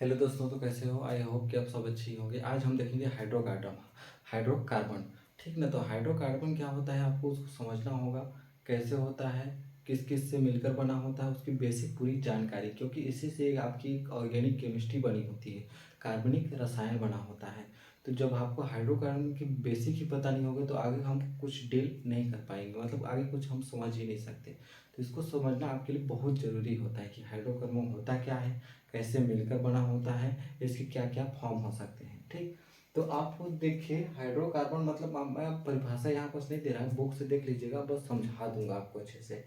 Hello दोस्तों, तो कैसे हो? आई होप कि आप सब अच्छे ही होंगे। आज हम देखेंगे हाइड्रोकार्बन। ठीक ना? तो हाइड्रोकार्बन क्या होता है आपको उसको समझना होगा। कैसे होता है, किस किस से मिलकर बना होता है, उसकी बेसिक पूरी जानकारी, क्योंकि इसी से आपकी एक ऑर्गेनिक केमिस्ट्री बनी होती है, कार्बनिक रसायन बना होता है। तो जब आपको हाइड्रोकार्बन की बेसिक ही पता नहीं होगा तो आगे हम कुछ डील नहीं कर पाएंगे, मतलब आगे कुछ हम समझ ही नहीं सकते। तो इसको समझना आपके लिए बहुत ज़रूरी होता है कि हाइड्रोकार्बन होता क्या है, कैसे मिलकर बना होता है, इसके क्या क्या फॉर्म हो सकते हैं। ठीक, तो आप देखिए हाइड्रोकार्बन मतलब मैं परिभाषा यहाँ पर नहीं दे रहा हूँ, बुक से देख लीजिएगा, बस समझा दूंगा आपको अच्छे से।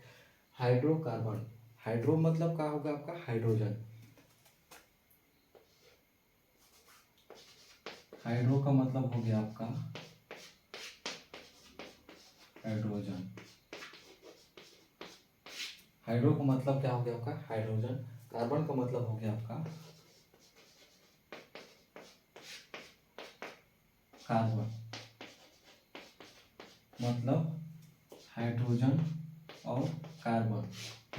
हाइड्रोकार्बन, हाइड्रो मतलब क्या होगा आपका, हाइड्रोजन। हाइड्रो का मतलब हो गया आपका हाइड्रोजन। हाइड्रो का मतलब क्या हो गया आपका, हाइड्रोजन। कार्बन का मतलब हो गया आपका कार्बन, मतलब हाइड्रोजन और कार्बन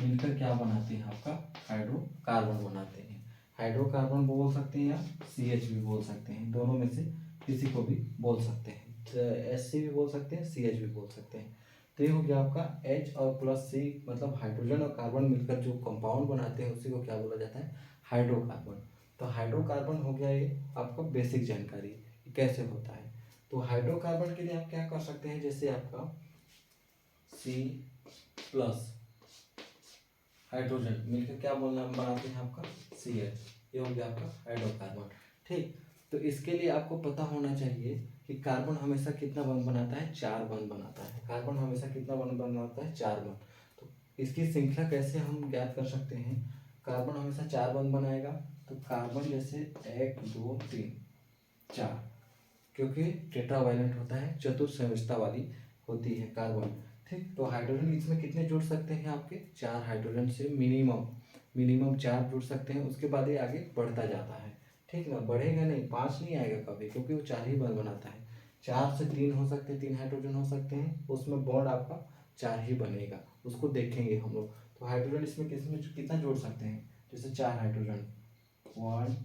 मिलकर क्या बनाते हैं आपका, हाइड्रोकार्बन बनाते हैं। हाइड्रोकार्बन बोल सकते हैं या CH भी बोल सकते हैं, दोनों में से किसी को भी बोल सकते हैं। SC भी बोल सकते हैं, CH भी बोल सकते हैं। तो ये हो गया आपका H और प्लस C, मतलब हाइड्रोजन और कार्बन मिलकर जो कंपाउंड बनाते हैं उसी को क्या बोला जाता है, हाइड्रोकार्बन। तो हाइड्रोकार्बन हो गया ये आपका बेसिक जानकारी कि कैसे होता है। तो हाइड्रोकार्बन के लिए आप क्या कर सकते हैं, जैसे आपका C प्लस हाइड्रोजन मिलकर क्या बोलना बनाते हैं आपका CH, ये हो गया आपका हाइड्रोकार्बन। ठीक, तो इसके लिए आपको पता होना चाहिए कि कार्बन हमेशा कितना बंध बनाता है, 4 बंध बनाता है। कार्बन हमेशा कितना बंध बनाता है, 4 बंध। तो इसकी श्रृंखला कैसे हम ज्ञात कर सकते हैं, कार्बन हमेशा 4 बंध बनाएगा। तो कार्बन जैसे 1 2 3 4, क्योंकि टेट्रावाइलेंट होता है, चतुर्संयोजकता वाली होती है कार्बन। ठीक, तो हाइड्रोजन इसमें कितने जुड़ सकते हैं आपके, 4 हाइड्रोजन से मिनिमम मिनिमम 4 जुड़ सकते हैं। उसके बाद ये आगे बढ़ता जाता है। ठीक ना, बढ़ेगा नहीं, 5 नहीं आएगा कभी, क्योंकि वो 4 ही बंद बनाता है। 4 से 3 हो सकते हैं, 3 हाइड्रोजन हो सकते हैं, उसमें बॉन्ड आपका 4 ही बनेगा, उसको देखेंगे हम लोग। तो हाइड्रोजन इसमें किसमें कितना जोड़ सकते हैं, जैसे 4 हाइड्रोजन 1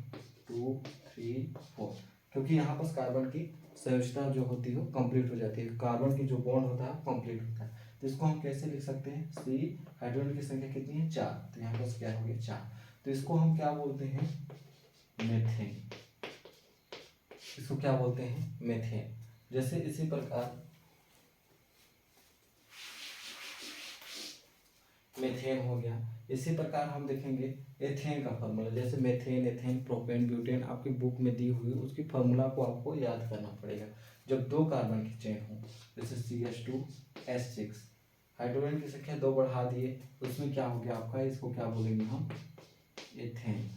2 3 4, क्योंकि यहाँ पर कार्बन की संरचना जो होती है वो कंप्लीट हो जाती है, कार्बन की जो बॉन्ड होता है कंप्लीट होता है। तो इसको हम कैसे लिख सकते हैं, C, हाइड्रोजन की संख्या कितनी है, 4, तो यहाँ पर क्या हो गया 4। तो इसको हम क्या बोलते हैं, मेथेन। इसको क्या बोलते हैं, मेथेन। जैसे इसी प्रकार मेथेन हो गया। इसी प्रकार हम देखेंगे एथेन का फॉर्मूला, जैसे मेथेन, एथेन, प्रोपेन, ब्यूटेन आपकी बुक में दी हुई, उसकी फॉर्मूला को आपको याद करना पड़ेगा। जब 2 कार्बन की चेन हो, जैसे CH2S6, हाइड्रोजन की संख्या 2 बढ़ा दिए, उसमें क्या हो गया आपका, इसको क्या बोलेंगे हम, एथेन।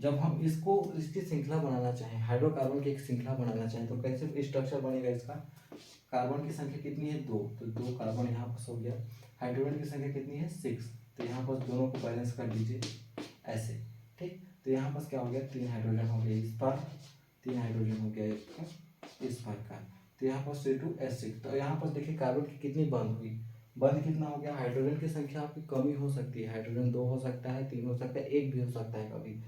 जब हम इसको इसकी श्रृंखला बनाना चाहें, हाइड्रोकार्बन की एक श्रृंखला बनाना चाहें, तो कैसे स्ट्रक्चर बनेगा इसका, कार्बन की संख्या कितनी है, 2, तो 2 कार्बन यहाँ पर हो गया। हाइड्रोजन की संख्या कितनी है, 6, तो यहाँ पर दोनों को बैलेंस कर दीजिए ऐसे। ठीक, तो यहाँ पर क्या हो गया, 3 हाइड्रोजन हो गया इस पार, 3 हाइड्रोजन हो गया इस पार का। तो यहाँ पर C2S6, तो यहाँ पर देखिए कार्बन की कितनी बंद हुई, बंद कितना हो गया, हाइड्रोजन की संख्या आपकी कमी हो सकती है, हाइड्रोजन 2 हो सकता है, 3 हो सकता है, 1 भी हो सकता है कभी।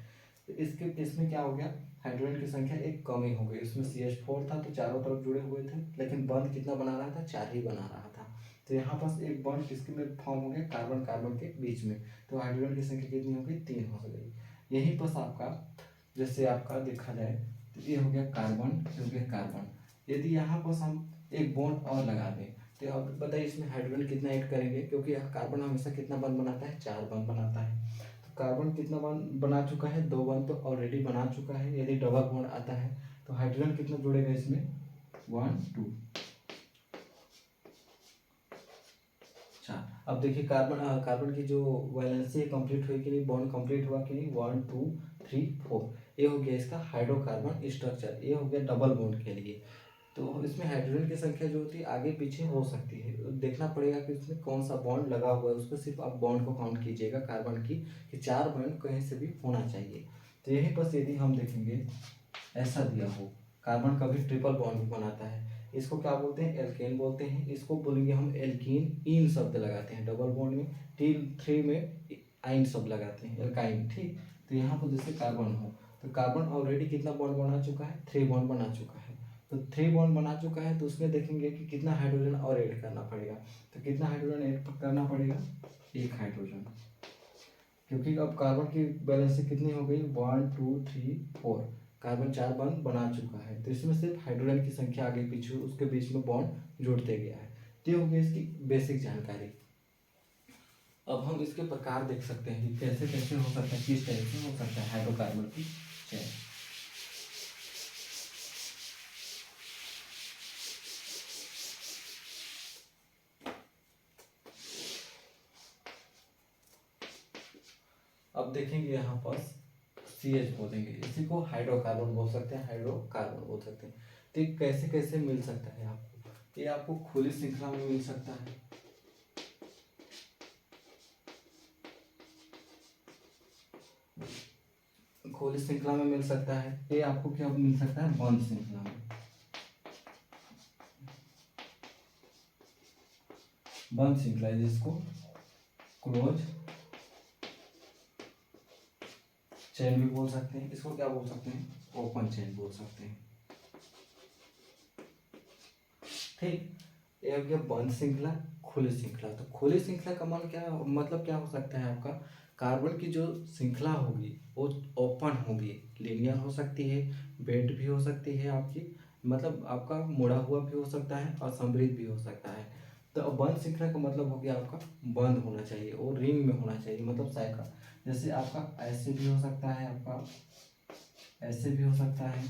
तो इसके इसमें क्या हो गया, हाइड्रोजन की संख्या एक कमी हो गई, उसमें CH4 था तो चारों तरफ जुड़े हुए थे, लेकिन बंध कितना बना रहा था, 4 ही बना रहा था। तो यहाँ पास एक बॉन्ड किसके में फॉर्म हो गया, कार्बन कार्बन के बीच में, तो हाइड्रोजन की संख्या कितनी हो गई, 3 हो गई। यहीं पर आपका जैसे आपका देखा जाए तो ये हो गया कार्बन, हो गया कार्बन। यदि यहाँ पर हम एक बॉन्ड और लगा दें, तो अब बताइए इसमें हाइड्रोजन कितना ऐड करेंगे, क्योंकि कार्बन हमेशा कितना बंद बनाता है, 4 बंद बनाता है। कार्बन कितना बॉन्ड बना चुका है, 2 बॉन्ड तो ऑलरेडी बना चुका है। यदि डबल बॉन्ड आता है तो हाइड्रोजन कितना जुड़ेगा इसमें, 1 2 4। अब देखिए कार्बन की जो वैलेंसी है कंप्लीट हुई कि नहीं, बॉन्ड कंप्लीट हुआ कि नहीं, 1 2 3 4, ये हो गया इसका हाइड्रोकार्बन स्ट्रक्चर, ये हो गया डबल बॉन्ड के लिए। तो इसमें हाइड्रोजन की संख्या जो होती है आगे पीछे हो सकती है, देखना पड़ेगा कि उसमें कौन सा बॉन्ड लगा हुआ है, उसको सिर्फ आप बॉन्ड को काउंट कीजिएगा कार्बन की, कि 4 बॉन्ड कहीं से भी होना चाहिए। तो यहीं पर यदि हम देखेंगे ऐसा दिया हो, कार्बन कभी ट्रिपल बॉन्ड भी बनाता है, इसको क्या बोलते हैं, एल्केन बोलते हैं। इसको बोलेंगे हम एल्कीन, इन शब्द लगाते हैं डबल बॉन्ड में, टी 3 में आइन शब्द लगाते हैं, एल्काइन। ठीक, तो यहाँ पर जैसे कार्बन हो तो कार्बन ऑलरेडी कितना बॉन्ड बना चुका है, 3 बॉन्ड बना चुका है। तो 3 बॉन्ड बना चुका है तो उसमें देखेंगे कि कितना हाइड्रोजन और ऐड करना पड़ेगा। तो कितना हाइड्रोजन ऐड करना पड़ेगा, 1 हाइड्रोजन, क्योंकि अब कार्बन की बैलेंस कितनी हो गई, 1 2 3 4, कार्बन 4 बॉन्ड बना चुका है। तो इसमें सिर्फ हाइड्रोजन की संख्या आगे पीछे उसके बीच में बॉन्ड जुड़ते गया है। तो ये हो गई इसकी बेसिक जानकारी। अब हम इसके प्रकार देख सकते हैं कि कैसे कैसे हो सकता है, किस टाइप से हो सकता है हाइड्रोकार्बन की चेन। अब देखेंगे यहाँ पर CH बोलेंगे, इसी को हाइड्रोकार्बन बोल सकते हैं, हाइड्रोकार्बन बोल सकते हैं। तो ये कैसे कैसे मिल सकता है आपको, ये आपको खुली श्रृंखला में मिल सकता है, खुली श्रृंखला में मिल सकता है। ये आपको क्या मिल सकता है, बंद श्रृंखला में। बंद श्रृंखला जिसको क्लोज चेन भी बोल सकते हैं, इसको क्या बोल सकते हैं, ओपन चेन बोल सकते हैं। ठीक, ये हो गया बंद श्रृंखला, खुली श्रृंखला। तो खुली श्रृंखला का मतलब क्या हो सकता है आपका, कार्बन की जो श्रृंखला होगी वो ओपन होगी, लीनियर हो सकती है, बेंट भी हो सकती है आपकी, मतलब आपका मुड़ा हुआ भी हो सकता है और समृद्ध भी हो सकता है। तो अब बंद श्रृंखला का मतलब हो गया आपका बंद होना चाहिए और रिंग में होना चाहिए, मतलब साइकिल, जैसे आपका ऐसे भी हो सकता है, आपका ऐसे भी हो सकता है,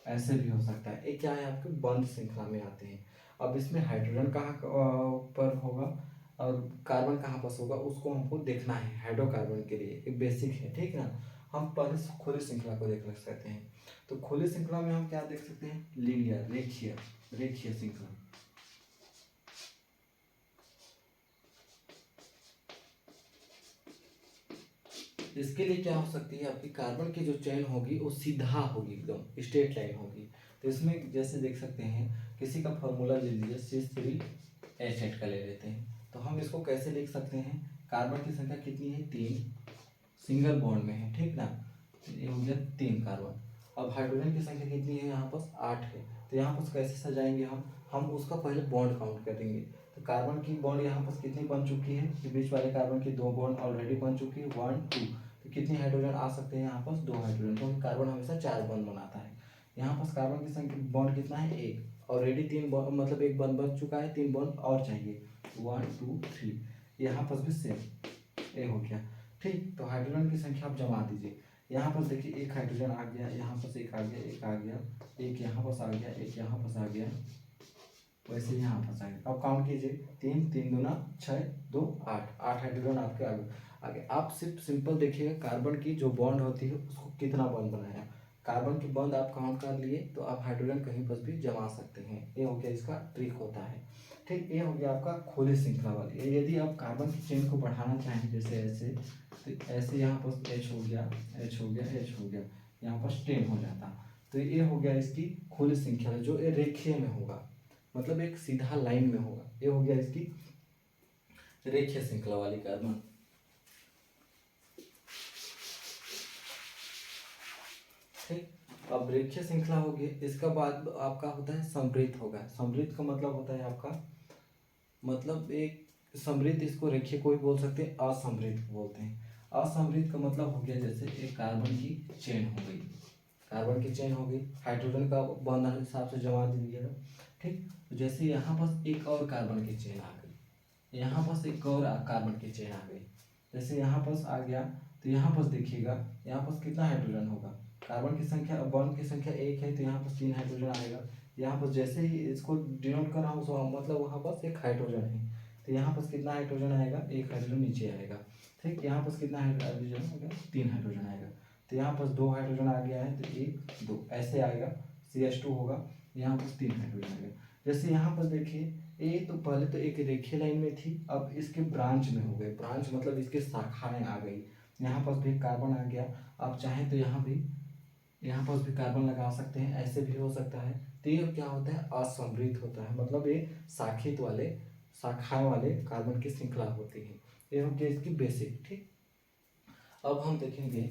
ऐसे भी हो सकता है। ये क्या है, आपके बंद श्रृंखला में आते हैं। अब इसमें हाइड्रोजन कहाँ पर होगा और कार्बन कहाँ पर होगा उसको हमको देखना है हाइड्रोकार्बन के लिए, एक बेसिक है, ठीक है ना। हम पहले खुली श्रृंखला को देख सकते हैं। तो खुली श्रृंखला में हम क्या देख सकते हैं, लीनियर, रेखीय, रेखीय श्रृंखला। इसके लिए क्या हो सकती है, आपकी कार्बन की जो चेन होगी वो सीधा होगी, एकदम स्ट्रेट लाइन होगी। तो इसमें जैसे देख सकते हैं, किसी का फॉर्मूला ले लीजिए, C3H8 का ले लेते हैं। तो हम इसको कैसे लिख सकते हैं, कार्बन की संख्या कितनी है, 3, सिंगल बॉन्ड में है, ठीक ना। तो ये हो गया 3 कार्बन। अब हाइड्रोजन की संख्या कितनी है, यहाँ पर 8 है। तो यहाँ पर कैसे सजाएंगे हम उसका पहले बॉन्ड काउंट करेंगे। तो कार्बन की बॉन्ड यहाँ पर कितनी बन चुकी है, ये बीच वाले कार्बन की 2 बॉन्ड ऑलरेडी बन चुकी है, 1 2। तो कितने हाइड्रोजन आ सकते हैं, यहाँ पर 2 हाइड्रोजन, क्योंकि कार्बन हमेशा 4 बॉन्ड बनाता है। यहाँ पर कार्बन की संख्या बॉन्ड कितना है, 1, ऑलरेडी 3 बॉन्ड, मतलब 1 बॉन्ड बन चुका है, 3 बॉन्ड और चाहिए, 1 2 3। यहाँ पर भी सेम, ये हो गया, ठीक। तो हाइड्रोजन की संख्या आप जमा दीजिए। यहाँ पर देखिए एक हाइड्रोजन आ गया, यहाँ पर एक आ गया, एक आ गया, एक यहाँ पर आ गया, एक यहाँ पर आ गया, वैसे यहाँ पर आएगा। अब काउंट कीजिए, 3 3 दूना 6 2 8, 8 हाइड्रोजन आपके आगे आगे। आप सिर्फ सिंपल देखिएगा कार्बन की जो बॉन्ड होती है उसको कितना बॉन्ड बनाया, कार्बन की बॉन्ड आप काउंट कर लिए तो आप हाइड्रोजन कहीं पर भी जमा सकते हैं। ये हो गया इसका ट्रिक होता है, ठीक। ये हो गया आपका खुली श्रृंखला वाली। यदि आप कार्बन की चेन को बढ़ाना चाहें जैसे ऐसे, तो ऐसे यहाँ पर H हो गया, H हो गया, H हो गया, यहाँ पर 10 हो जाता। तो ये हो गया इसकी खुली श्रृंखला, जो ये रेखीय में होगा, मतलब एक सीधा लाइन में होगा। ये हो गया इसकी रेखीय श्रृंखला वाली कार्बन। ठीक, अब रेखीय श्रृंखला होगी, इसका बाद आपका होता है समृद्ध होगा। समृद्ध का मतलब होता है आपका, मतलब एक समृद्ध, इसको रेखीय को भी बोल सकते हैं, असमृद्ध बोलते हैं। असमृद्ध का मतलब हो गया जैसे एक कार्बन की चेन हो गई, कार्बन की चेन हो गई, हाइड्रोजन का बॉन्ड हिसाब से जमा दीजिएगा, ठीक। तो जैसे यहाँ पर एक और कार्बन की चेन आ गई, यहाँ पर एक और कार्बन की चेन आ गई, जैसे यहाँ पर आ गया, तो यहाँ पर देखिएगा यहाँ पर कितना हाइड्रोजन होगा, कार्बन की संख्या, बॉन्ड की संख्या 1 है, तो यहाँ पर 3 हाइड्रोजन आएगा। यहाँ पर जैसे ही इसको डिनोट कर रहा हूँ तो मतलब वहाँ पर एक हाइड्रोजन है, तो यहाँ पर कितना हाइड्रोजन आएगा, 1 हाइड्रोजन नीचे आएगा, ठीक। यहाँ पर कितना हाइड्रोजन आएगा, 3 हाइड्रोजन आएगा। तो यहाँ पर 2 हाइड्रोजन आ गया है, तो 1 2 ऐसे आएगा, CH2 होगा, यहाँ पर 3 हाइड्रोजन आएगा। जैसे यहाँ पर देखिए, ये तो पहले तो एक रेखीय लाइन में थी, अब इसके ब्रांच में हो गए, ब्रांच मतलब इसके शाखाएं आ गई। यहाँ पर भी कार्बन आ गया, आप चाहें तो यहाँ पर भी कार्बन लगा सकते हैं, ऐसे भी हो सकता है। तो ये क्या होता है, असमृद्ध होता है, मतलब ये शाखित वाले, शाखाएं वाले कार्बन की श्रृंखला होती है। ये हो गया इसकी बेसिक, ठीक। अब हम देखेंगे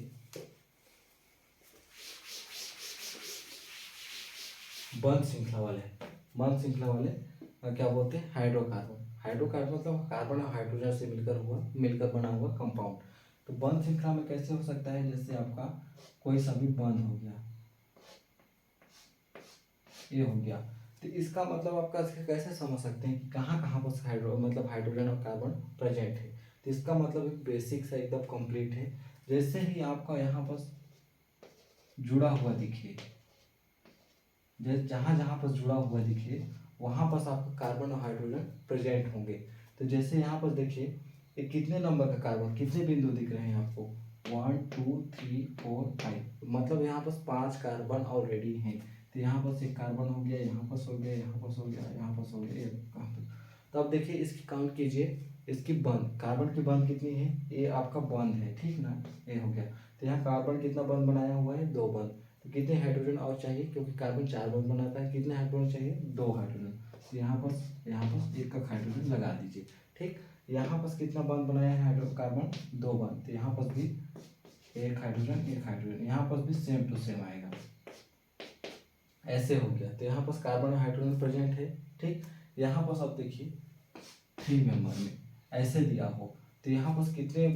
बंध श्रृंखला वाले क्या बोलते हैं, हाइड्रोकार्बन। हाइड्रोकार्बन मतलब कार्बन और हाइड्रोजन से मिलकर बना हुआ कंपाउंड। तो बंध श्रृंखला में कैसे हो सकता है, जैसे आपका कोई सा भी बंध हो गया, ये हो गया, तो इसका मतलब आपका कैसे समझ सकते हैं कि कहाँ कहाँ पर हाइड्रोजन और कार्बन प्रेजेंट है। तो इसका मतलब एक बेसिक सा एकदम कंप्लीट है। जैसे ही आपका यहाँ पर जुड़ा हुआ दिखे, जहाँ जहाँ पर जुड़ा हुआ दिखे वहाँ पर आपका कार्बन और हाइड्रोजन प्रेजेंट होंगे। तो जैसे यहाँ पर देखिए ये कितने नंबर का कार्बन, कितने बिंदु दिख रहे हैं आपको, 1 2 3 4 5, मतलब यहाँ पर 5 कार्बन ऑलरेडी हैं। तो यहाँ पर एक कार्बन हो गया, यहाँ पर हो गया, यहाँ पर हो गया, यहाँ पर हो गया, कहाँ पर। तो अब देखिए इसकी काउंट कीजिए, इसकी बंध, कार्बन की बंध कितनी है, ये आपका बंध है, ठीक ना, ये हो गया। तो यहाँ कार्बन कितना बंध बनाया हुआ है, 2 बंध। तो कितने हाइड्रोजन और चाहिए, क्योंकि कार्बन 4 बंध बनाता है, कितने हाइड्रोजन चाहिए, 2 हाइड्रोजन। तो यहाँ पर एक का हाइड्रोजन लगा दीजिए, ठीक। यहाँ पर कितना बंध बनाया है कार्बन, 2 बंध। तो यहाँ पर भी एक हाइड्रोजन, यहाँ पर भी सेम टू सेम आएगा, ऐसे हो गया। तो यहाँ पर कार्बन और हाइड्रोजन प्रेजेंट है, ठीक। यहाँ पर अब देखिए 3 मेंबर में ऐसे दिया हो, तो यहाँ पर कितने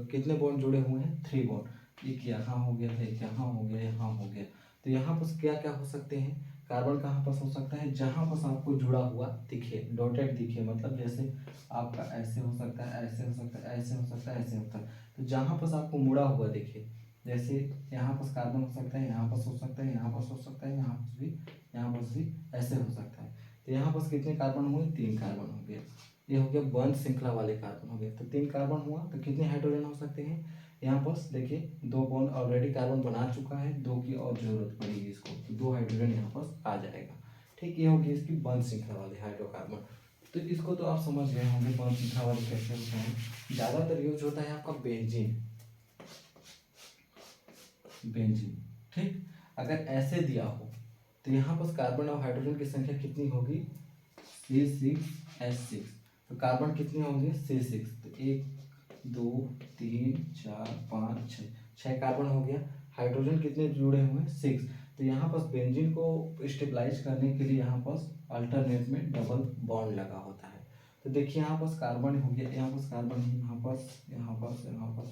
कितने बॉन्ड जुड़े हुए हैं, 3 बॉन्ड। एक यहाँ हो गया, एक यहाँ हो गया, यहाँ हो गया। तो यहाँ पर क्या क्या हो सकते हैं, कार्बन कहाँ पर हो सकता है, जहाँ पर आपको जुड़ा हुआ दिखे, डॉटेड दिखे, मतलब जैसे आपका ऐसे हो सकता है, ऐसे हो सकता है, ऐसे हो सकता है, ऐसे होता है। तो जहाँ पर आपको मुड़ा हुआ दिखे, जैसे यहाँ पर कार्बन हो सकता है, यहाँ पर हो सकता है, यहाँ पर हो सकता है, यहाँ पर भी ऐसे हो सकता है। तो यहाँ पर कितने कार्बन हुए, 3 कार्बन हो गए। ये हो गया बंध श्रृंखला वाले कार्बन हो गए। तो 3 कार्बन हुआ, तो कितने हाइड्रोजन हो सकते हैं, यहाँ पर देखिए 2 बॉन्ड ऑलरेडी कार्बन बना चुका है, 2 की और जरूरत पड़ेगी इसको, तो 2 हाइड्रोजन यहाँ पर आ जाएगा, ठीक। ये होगी इसकी बंध श्रृंखला वाले हाइड्रोकार्बन। तो इसको तो आप समझ गए होंगे बंध श्रृंखला वाले कैसे होते हैं। ज्यादातर यूज होता है आपका बेंजीन, ठीक। अगर ऐसे दिया हो तो यहाँ पर कार्बन और हाइड्रोजन की संख्या कितनी होगी, C6H6। तो कार्बन कितने होंगे, C6। तो 1 2 3 4 5 6 कार्बन हो गया। हाइड्रोजन कितने जुड़े हुए हैं, 6। तो यहाँ पर बेंजीन को स्टेबलाइज करने के लिए यहाँ पर अल्टरनेट में डबल बॉन्ड लगा होता है। तो देखिए यहाँ पर कार्बन हो गया, यहाँ पर कार्बन है, यहाँ पर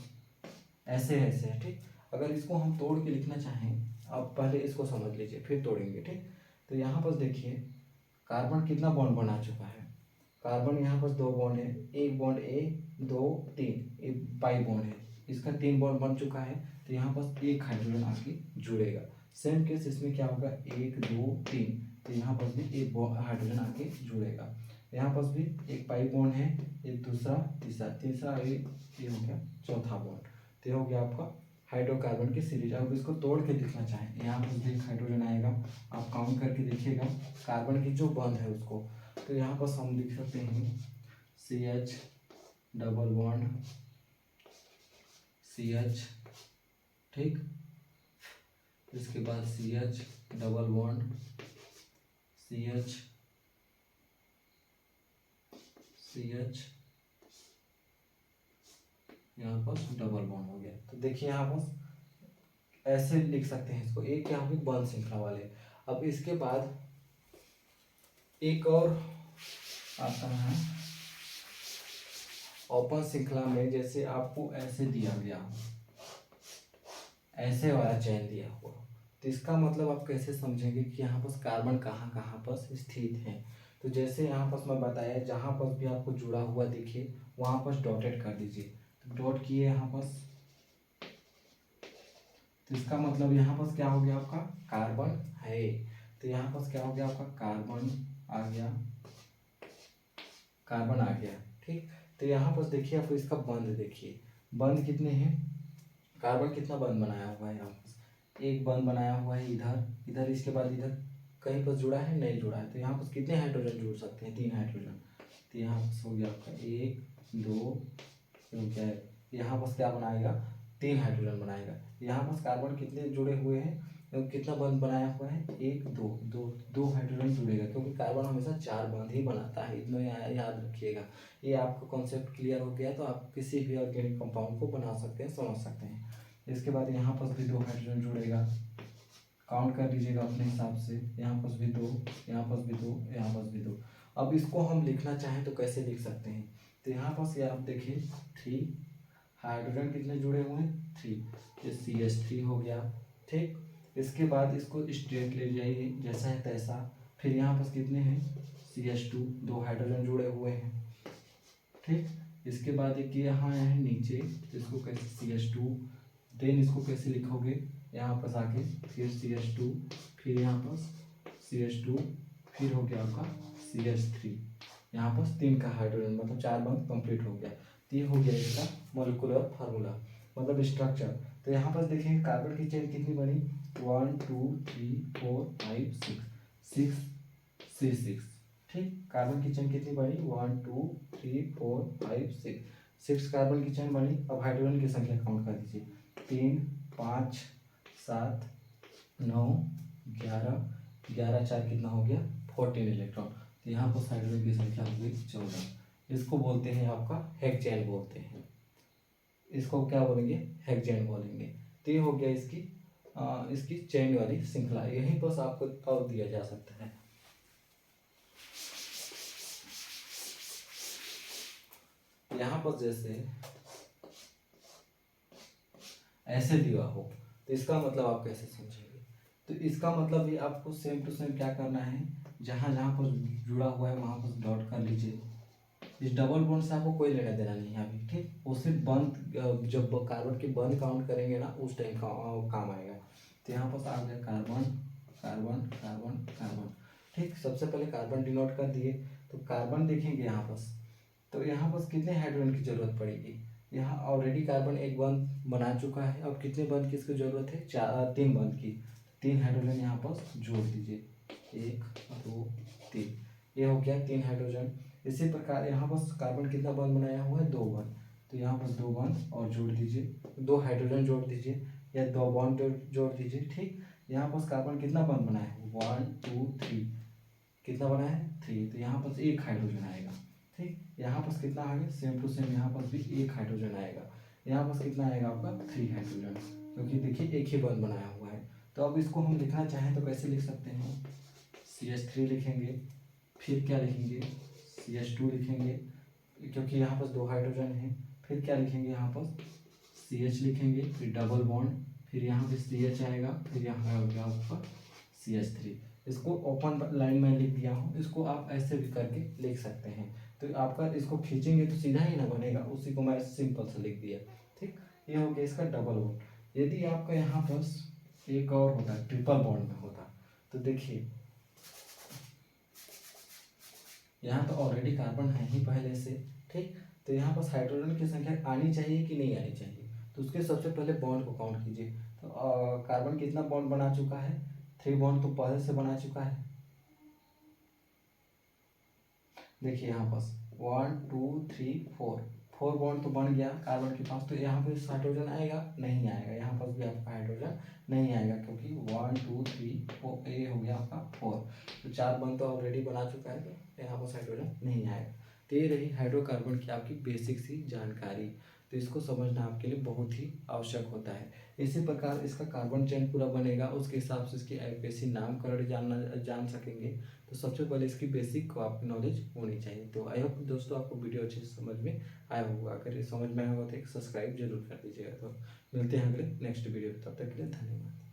ऐसे ऐसे है, ठीक। अगर इसको हम तोड़ के लिखना चाहें, आप पहले इसको समझ लीजिए फिर तोड़ेंगे, ठीक। तो यहाँ पर देखिए कार्बन कितना बॉन्ड बना चुका है, कार्बन यहाँ पर 2 बॉन्ड है, एक बॉन्ड ए 2 3, एक पाई बॉन्ड है, इसका 3 बॉन्ड बन चुका है। तो यहाँ पर एक हाइड्रोजन आके जुड़ेगा। सेम केस इसमें क्या होगा, 1 2 3, तो यहाँ पर भी एक हाइड्रोजन आके जुड़ेगा। यहाँ पर भी एक पाई बॉन्ड है, एक दूसरा तीसरा ये हो गया चौथा बॉन्ड। तो ये हो गया आपका हाइड्रोकार्बन की सीरीज। अब इसको तोड़ के लिखना चाहें, यहाँ पर भी एक हाइड्रोजन आएगा, आप काउंट करके देखिएगा कार्बन की जो बंध है उसको। तो यहाँ पर हम लिख सकते हैं CH डबल बॉन्ड CH, ठीक। इसके बाद CH डबल बॉन्ड CH यहाँ पर डबल बॉन्ड हो गया। तो देखिए यहाँ पर ऐसे लिख सकते हैं इसको, एक क्या होगी बंध श्रृंखला वाले। अब इसके बाद एक और आता है ओपन श्रृंखला में, जैसे आपको ऐसे दिया गया, ऐसे वाला चैन दिया हुआ, तो इसका मतलब आप कैसे समझेंगे कि यहाँ पर कार्बन कहाँ कहाँ पर स्थित है। तो जैसे यहाँ पर मैं बताया, जहाँ पर भी आपको जुड़ा हुआ दिखे वहाँ पर डॉटेड कर दीजिए। तो डॉट किए यहाँ पर, तो इसका मतलब यहाँ पर क्या हो गया आपका कार्बन है। तो यहाँ पर क्या हो गया आपका कार्बन आ गया, ठीक। तो यहाँ पर देखिए आप इसका बंध देखिए, बंध कितने हैं, कार्बन कितना बंध बनाया हुआ है, यहाँ पर एक बंध बनाया हुआ है इधर, इसके बाद इधर कहीं पर जुड़ा है, नहीं जुड़ा है। तो यहाँ पर कितने हाइड्रोजन जुड़ सकते हैं, 3 हाइड्रोजन। तो यहाँ पर हो गया आपका 1 2, क्या है यहाँ पर क्या बनाएगा, 3 हाइड्रोजन बनाएगा। यहाँ पर कार्बन कितने जुड़े हुए हैं, कितना बंध बनाया हुआ है, एक दो दो दो हाइड्रोजन जुड़ेगा, क्योंकि कार्बन हमेशा 4 बंध ही बनाता है, इतना याद रखिएगा। ये आपका कॉन्सेप्ट क्लियर हो गया तो आप किसी भी ऑर्गेनिक कंपाउंड को बना सकते हैं, समझ सकते हैं। इसके बाद यहाँ पर भी 2 हाइड्रोजन जुड़ेगा, काउंट कर लीजिएगा अपने हिसाब से, यहाँ पर भी 2, यहाँ पर भी 2, यहाँ पर भी 2। अब इसको हम लिखना चाहें तो कैसे लिख सकते हैं, तो यहाँ पर से आप देखिए 3 हाइड्रोजन कितने जुड़े हुए हैं, 3, ये CH3 हो गया। ठीक, इसके बाद इसको स्ट्रेट ले जाइए जैसा है तैसा, फिर यहाँ पर कितने हैं, CH2, 2 हाइड्रोजन जुड़े हुए हैं। ठीक, इसके बाद एक यहाँ है नीचे, तो इसको कैसे CH2, देन इसको कैसे लिखोगे, यहाँ पर आके फिर CH2, फिर यहाँ पर CH2, फिर हो गया आपका CH3, यहाँ पर 3 का हाइड्रोजन, मतलब 4 बंद कंप्लीट हो गया। तो ये हो गया इसका मॉलिक्यूलर फार्मूला, मतलब स्ट्रक्चर। तो यहाँ पर देखिए कार्बन की चेन कितनी बनी, 1 2 3 4 5 6 6 ठीक, कार्बन की चेन कितनी बनी, 1 2 3 4 5 6 कार्बन की चेन बनी। अब हाइड्रोजन की संख्या काउंट कर दीजिए, 3 5 7 9 11 11 4 कितना हो गया, 14 इलेक्ट्रॉन। तो यहाँ पर हाइड्रोजन की संख्या हो गई 14। इसको बोलते हैं आपका हेक्सेन बोलते हैं, इसको क्या बोलेंगे, हेक्सेन बोलेंगे। तो ये हो गया इसकी चेन वाली श्रृंखला, यहीं पर आपको और दिया जा सकता है। यहाँ पर जैसे ऐसे दिया हो तो इसका मतलब आप कैसे समझेंगे, तो इसका मतलब भी आपको सेम टू सेम क्या करना है, जहाँ जहाँ पर जुड़ा हुआ है वहाँ पर डॉट कर लीजिए। इस डबल बॉन्ड से आपको कोई लेना देना नहीं है अभी, ठीक, वो सिर्फ बंद, जब कार्बन के बंद काउंट करेंगे ना उस टाइम काम आएगा। तो यहाँ पर आ गया कार्बन कार्बन कार्बन कार्बन। ठीक, सबसे पहले कार्बन डिनोट कर दिए, तो कार्बन देखेंगे यहाँ पर, तो यहाँ पर कितने हाइड्रोजन की जरूरत पड़ेगी, यहाँ ऑलरेडी कार्बन एक बंद बना चुका है, अब कितने बंद की इसकी जरूरत है, 3 बंद की। 3 हाइड्रोजन यहाँ पर जोड़ दीजिए, 1 2 3, ये हो गया 3 हाइड्रोजन। इसी प्रकार यहाँ पर कार्बन कितना बंद बनाया हुआ है, 2 बंद, तो यहाँ पर 2 बंद और जोड़ दीजिए, 2 हाइड्रोजन जोड़ दीजिए या 2 बॉन्ड जोड़ दीजिए। ठीक, यहाँ पर कार्बन कितना बंद बनाया है, 1 2 3, कितना बना है, 3, तो यहाँ पर 1 हाइड्रोजन आएगा। ठीक, यहाँ पर कितना आएगा, सेम टू सेम यहाँ पर भी 1 हाइड्रोजन आएगा। यहाँ पर कितना आएगा आपका, 3 हाइड्रोजन, क्योंकि देखिए एक ही बंद बनाया हुआ है। तो अब इसको हम लिखना चाहें तो कैसे लिख सकते हैं, CH3 लिखेंगे, फिर क्या लिखेंगे, CH2 लिखेंगे, क्योंकि यहाँ पर 2 हाइड्रोजन है, फिर क्या लिखेंगे, यहाँ पर CH लिखेंगे, फिर डबल बॉन्ड, फिर यहाँ पे CH आएगा, फिर यहाँ हो गया आपका CH3। इसको ओपन लाइन में लिख दिया हूँ, इसको आप ऐसे भी करके लिख सकते हैं। तो आपका इसको खींचेंगे तो सीधा ही ना बनेगा, उसी को मैं सिंपल से लिख दिया। ठीक, ये हो गया इसका डबल बॉन्ड। यदि आपका यहाँ पर एक और होता, ट्रिपल बॉन्ड में होता, तो देखिए यहाँ तो ऑलरेडी कार्बन है ही पहले से। ठीक, तो यहाँ पर हाइड्रोजन की संख्या आनी चाहिए कि नहीं आनी चाहिए, तो उसके सबसे पहले बॉन्ड को काउंट कीजिए। तो कार्बन कितना बॉन्ड बना चुका है, 3 बॉन्ड तो पहले से बना चुका है। देखिए यहाँ पर 1 2 3 4 बॉन्ड तो बन गया कार्बन के पास, तो यहाँ पे हाइड्रोजन आएगा, नहीं आएगा, यहाँ पर भी आपका हाइड्रोजन नहीं आएगा, क्योंकि 1 2 3 4 ये हो गया आपका 4, तो 4 बॉन्ड तो ऑलरेडी बना चुका है, तो यहाँ पर हाइड्रोजन नहीं आएगा। तो ये रही हाइड्रोकार्बन की आपकी बेसिक सी जानकारी, तो इसको समझना आपके लिए बहुत ही आवश्यक होता है। इसी प्रकार इसका कार्बन चेन पूरा बनेगा, उसके हिसाब से इसकी आईयूपीएसी नामकरण जान सकेंगे। तो सबसे पहले इसकी बेसिक को आपकी नॉलेज होनी चाहिए। तो आई होप दोस्तों आपको वीडियो अच्छे से समझ में आया होगा, अगर ये समझ में आया होगा तो एक सब्सक्राइब जरूर कर दीजिएगा। तो मिलते हैं अगले नेक्स्ट वीडियो, तब तक के लिए धन्यवाद।